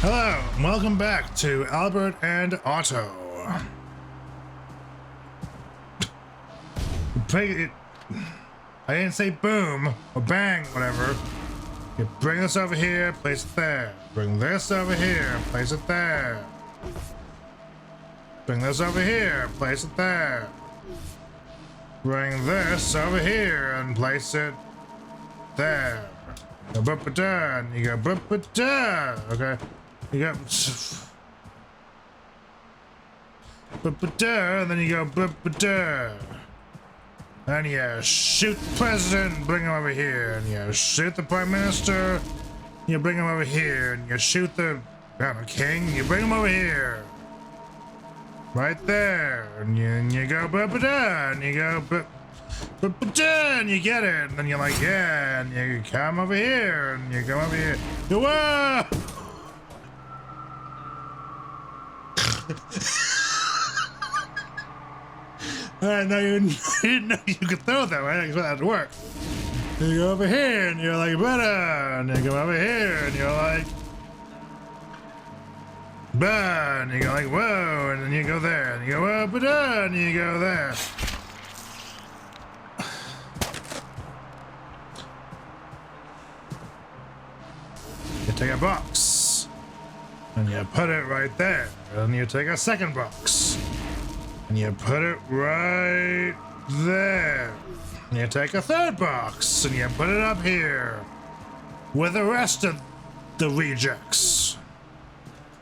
Hello, and welcome back to Albert and Otto. I didn't say boom or bang, whatever. You bring this over here, place it there. Bring this over here, place it there. Bring this over here, place it there. Bring this over here and place it there. Go boop-a-da, and you go boop-a-da. Okay. You go boop-a-da, and then you go boop-a-da. And you shoot the president, bring him over here. And you shoot the prime minister, you bring him over here. And you shoot the, I don't know, king, you bring him over here. Right there. And you go boop-a-da, and you go boop-a-da, and you get it. And then you're like, yeah, and you come over here, and you come over here. Whoa! Alright, now you didn't know you could throw them, right? I expect that to work. You go over here and you're like, better, and you go over here and you're like, bah, and you go like, whoa, and then you go there, and you go, whoa, ba-da, and you go there. You take a box, and you put it right there, and you take a second box. And you put it right there. And you take a third box and you put it up here with the rest of the rejects.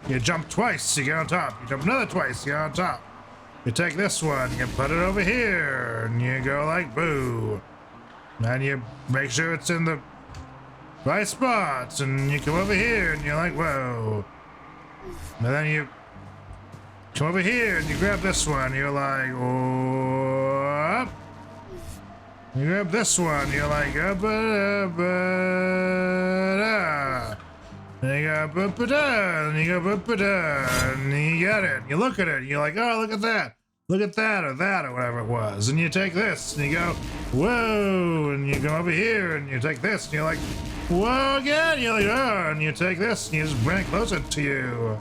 You jump twice, you get on top. You jump another twice, you get on top. You take this one, you put it over here, and you go like boo. And you make sure it's in the right spots, and you come over here and you're like, whoa. And then you come over here and you grab this one, you're like, whoop. You grab this one, you're like, ba-da-ba-da. And you go, ba-ba-da, and you go, ba-ba-da, and you get it. You look at it, and you're like, oh, look at that. Look at that, or whatever it was. And you take this, and you go, whoa, and you go over here, and you take this, and you're like, whoa, again. You're like, oh, and you take this, and you just bring it closer to you.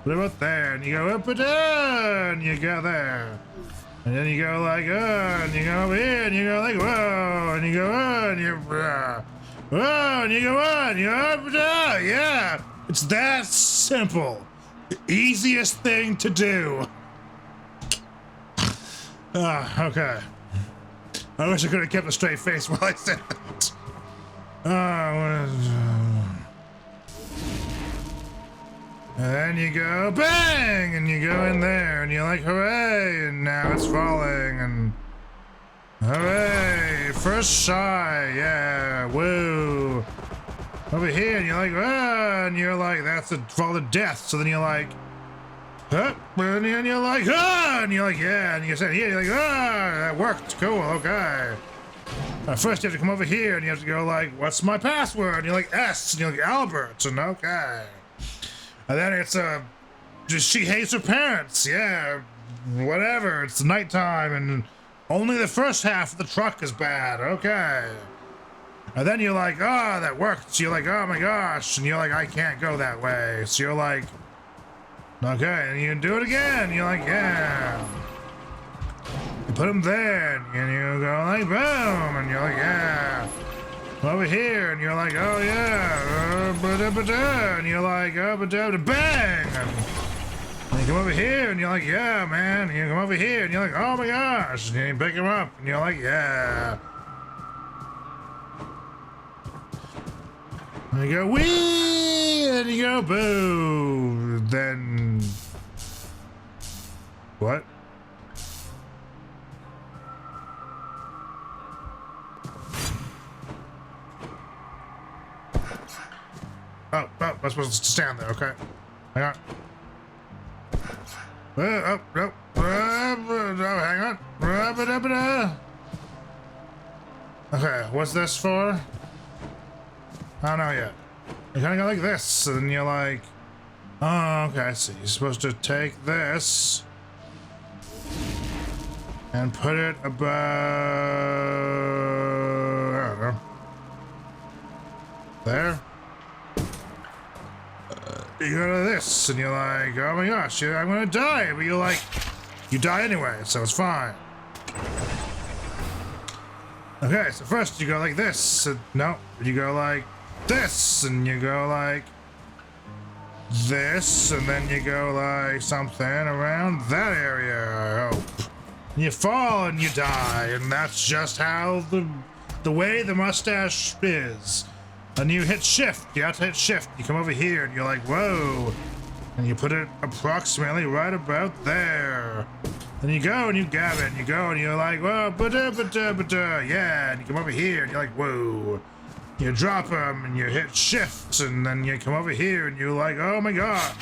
What about there? And you go up and down, and you go there. And then you go like, oh, and you go over here, and you go like, whoa, and you go, oh, and you, whoa, and you go on, you go up and down, yeah. It's that simple. The easiest thing to do. Okay. I wish I could have kept a straight face while I said that. And then you go bang, and you go in there, and you're like, hooray, and now it's falling, and hooray, first try, yeah, woo. Over here, and you're like, ah, and you're like, that's the fall to death. So then you're like, huh, and then you're like, ah, and you're like, yeah, and you said here, you're like, ah, that worked, cool, okay. First you have to come over here, and you have to go like, what's my password? And you're like, S, and you're like, Albert, and okay. And then it's just she hates her parents, yeah, whatever, it's nighttime and only the first half of the truck is bad, okay. And then you're like, oh, that worked. So you're like, oh my gosh, and you're like, I can't go that way. So you're like, okay, and you do it again, you're like, yeah. You put them there, and you go like, boom, and you're like, yeah. Over here, and you're like, oh yeah, and you're like, bang! And you come over here, and you're like, yeah, man. And you come over here, and you're like, oh my gosh, and you pick him up, and you're like, yeah. And you go, wee, and you go, boo. Then, what? Oh, I'm supposed to stand there, okay. Hang on. Oh, no. Hang on. Okay, what's this for? I don't know yet. You kind of go like this, and you're like, oh, okay, I see. You're supposed to take this and put it above, I don't know. there. You go to this, and you're like, oh my gosh, I'm gonna die. But you're like, you die anyway, so it's fine. Okay, so first you go like this. No, you go like this, and you go like this, and then you go like something around that area, I hope. You fall and you die, and that's just how the way the mustache is. And you hit shift, you have to hit shift. You come over here and you're like, whoa. And you put it approximately right about there. Then you go and you grab it, and you go and you're like, whoa, yeah. And you come over here and you're like, whoa. You drop them and you hit shift, and then you come over here and you're like, oh my god.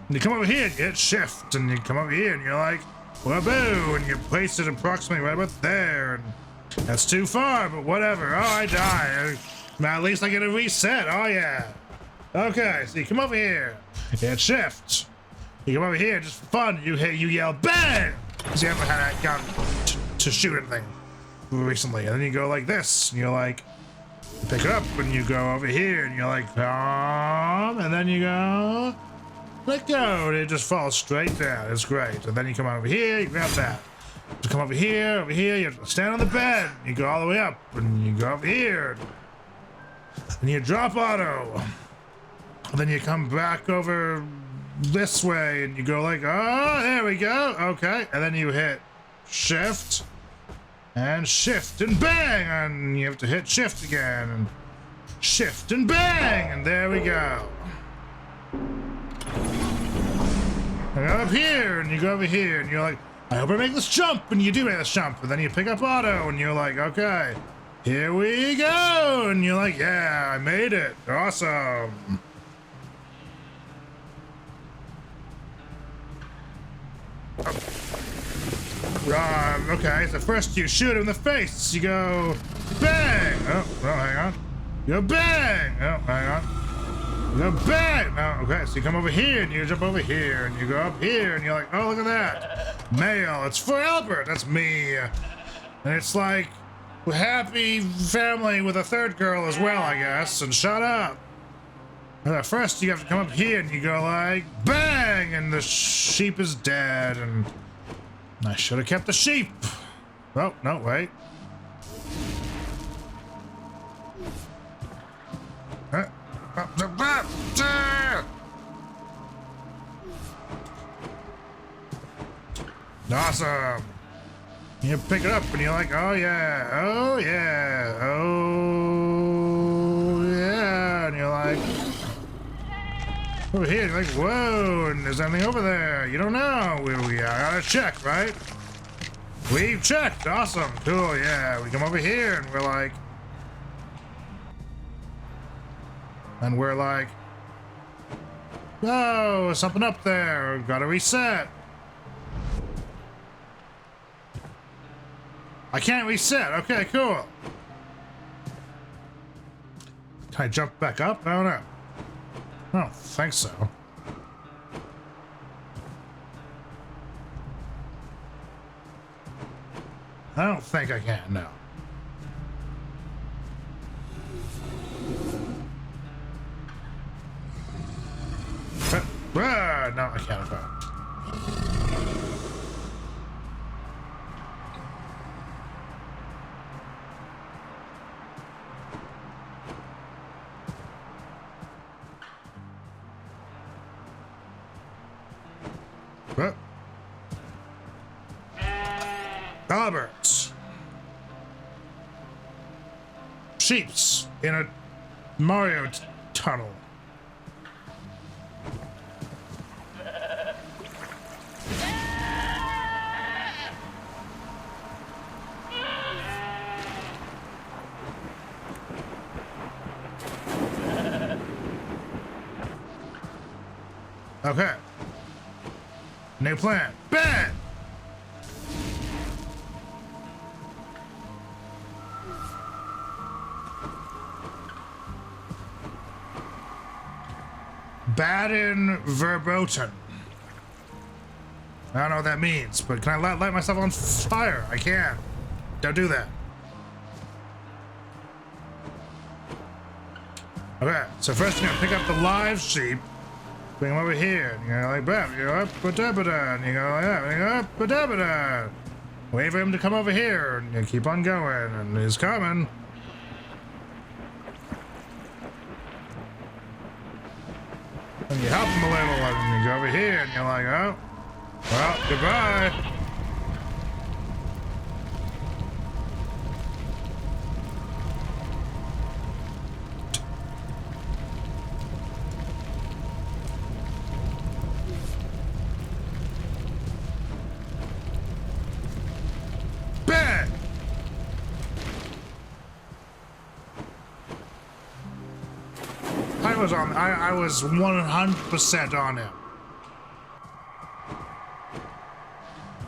And you come over here and you hit shift, and you come over here and you're like, whoa, and you place it approximately right about there. And that's too far, but whatever. Oh, I die. At least I get a reset. Oh yeah. Okay, so you come over here. You hit shift. You come over here just for fun. You yell bang, because you haven't had that gun to shoot anything recently. And then you go like this, and you're like, you pick it up, and you go over here, and you're like, and then you go, let go, and it just falls straight down. It's great. And then you come over here, you grab that. You come over here, you stand on the bed, you go all the way up, and you go over here, and you drop Otto. And then you come back over this way, and you go like, oh, there we go, okay. And then you hit shift, and bang, and you have to hit shift again, and shift, and bang, and there we go. And up here, and you go over here, and you're like, I hope I make this jump, and you do make this jump, and then you pick up Otto, and you're like, okay, here we go, and you're like, yeah, I made it, awesome. Okay, so first you shoot him in the face, you go bang, oh, hang on, you go bang, oh, hang on. You go bang! Oh, okay, so you come over here and you jump over here and you go up here and you're like, oh, look at that. Mail, it's for Albert, that's me. And it's like, happy family with a third girl as well, I guess, and shut up. First you have to come up here and you go like, bang! And the sheep is dead, and I should have kept the sheep. Oh, no, wait. Awesome. You pick it up and you're like, oh yeah, oh yeah, oh yeah, and you're like, over here, you're like, whoa, and there's anything over there. You don't know. We gotta check, right? We've checked. Awesome, cool, yeah. We come over here and we're like, oh, something up there. Gotta reset. I can't reset. Okay, cool. Can I jump back up? I don't know. I don't think so. I don't think I can, no. No, I can't. What? Alberts. Sheeps in a Mario tunnel. Okay. New plan. Bang! Baden verboten. I don't know what that means, but can I light myself on fire? I can't. Don't do that. Okay, so first you're gonna pick up the live sheep, bring them over here, and you go like that, you go up, ba-da-ba-da, and you go like that, and you go up, ba-da-ba-da. Wait for him to come over here, and you keep on going, and he's coming. And you help him a little, and you go over here, and you're like, oh, well, goodbye. Bang! I was 100% on him.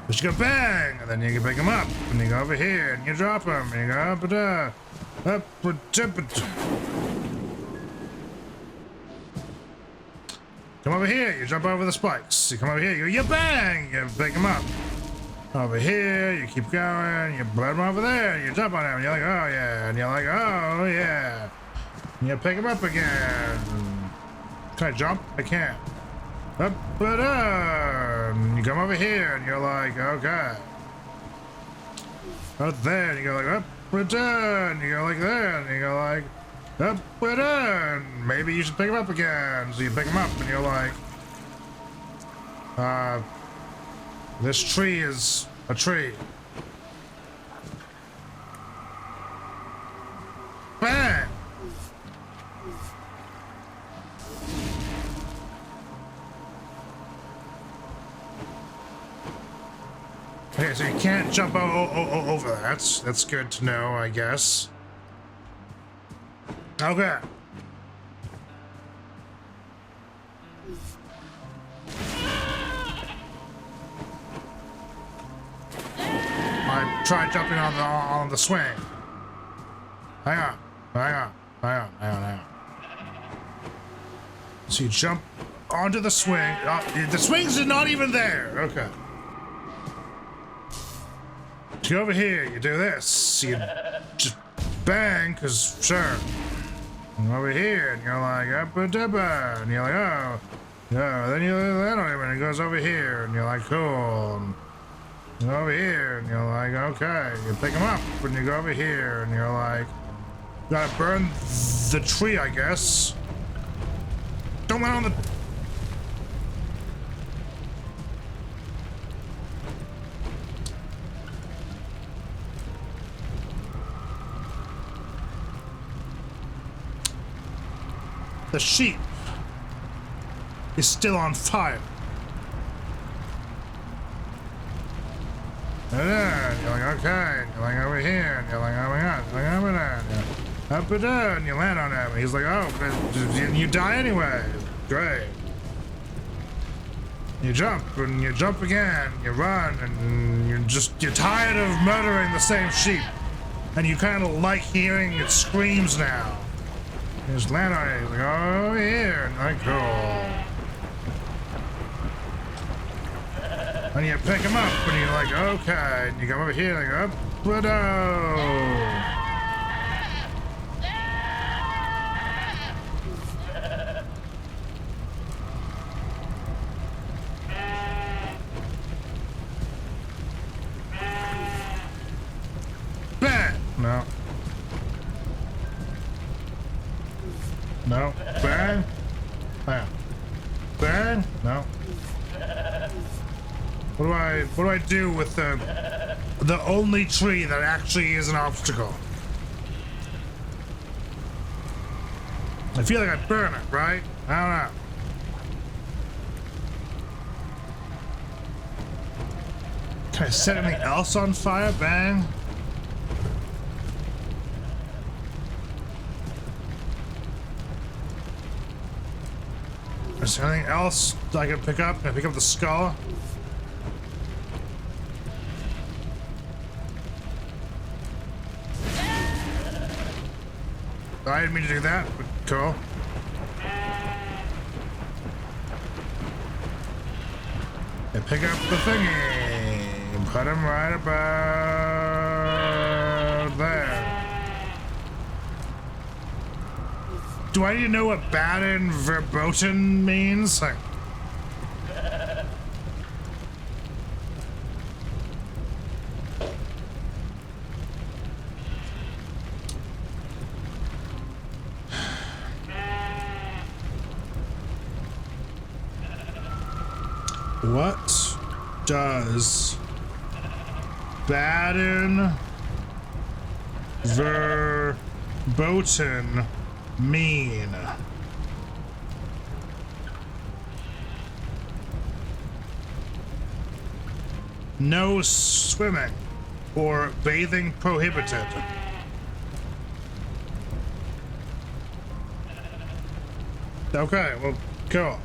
But you go bang, and then you can pick him up, and you go over here, and you drop him, and you go up, come over here, you jump over the spikes. You come over here, you bang, you pick him up. Over here, you keep going, you put him over there, you jump on him, and you're like, oh yeah, and you're like, oh yeah. And you pick him up again. Can I jump? I can't. Up, but you come over here, and you're like, okay. Out there, and you go like, up, but and you go like there, and you go like, up, but maybe you should pick him up again. So you pick him up, and you're like, this tree is a tree. Bang! Okay, so you can't jump over that. That's good to know, I guess. Okay. I tried jumping on the swing. Hang on. So you jump onto the swing. Oh, the swings are not even there. Okay. You go over here, you do this, you just bang, because sure. And over here, and you're like, up-a-dubba, and you're like, oh, yeah, then you land on him, and he goes over here, and you're like, cool. And you go over here, and you're like, okay. You pick him up, and you go over here, and you're like, gotta burn the tree, I guess. Don't land on the... The sheep is still on fire. And then you're like, okay, and you're like over here, and you're like, oh my god, like over there, and up and down, and you land on him, and he's like, oh, but you die anyway. Great. You jump, and you jump again, you run, and you're tired of murdering the same sheep, and you kind of like hearing its screams now. You just land on it, like, oh, here, and like, cool. And you pick him up, and you're like, okay, and you come over here, like, up, but bang! No. No. Bang. Bang. Bang. No. What do I do with the only tree that actually is an obstacle? I feel like I burn it, right? I don't know. Can I set anything else on fire? Bang. Is there anything else I can pick up? Can I pick up the skull? I didn't mean to do that, but cool. And pick up the thingy. Put him right about there. Do I need to know what Baden verboten means? Like, what does Baden verboten mean? No swimming or bathing prohibited. Okay, well, cool.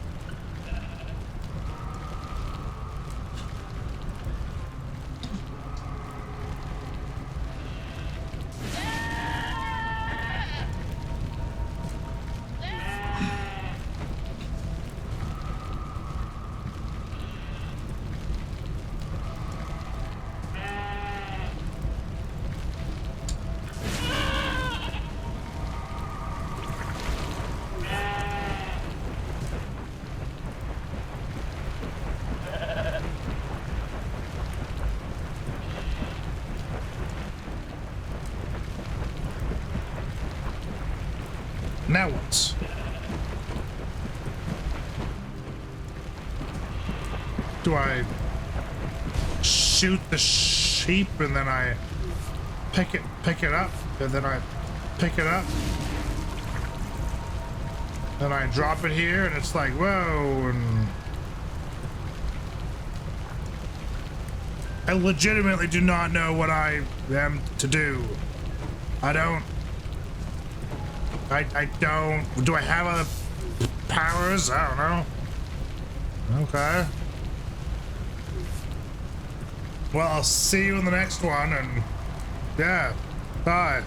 Now what? Do I shoot the sheep and then I pick it up and then I pick it up and I drop it here and it's like, whoa, and I legitimately do not know what I am to do. I don't. Do I have other powers? I don't know. Okay. Well, I'll see you in the next one, and yeah, bye.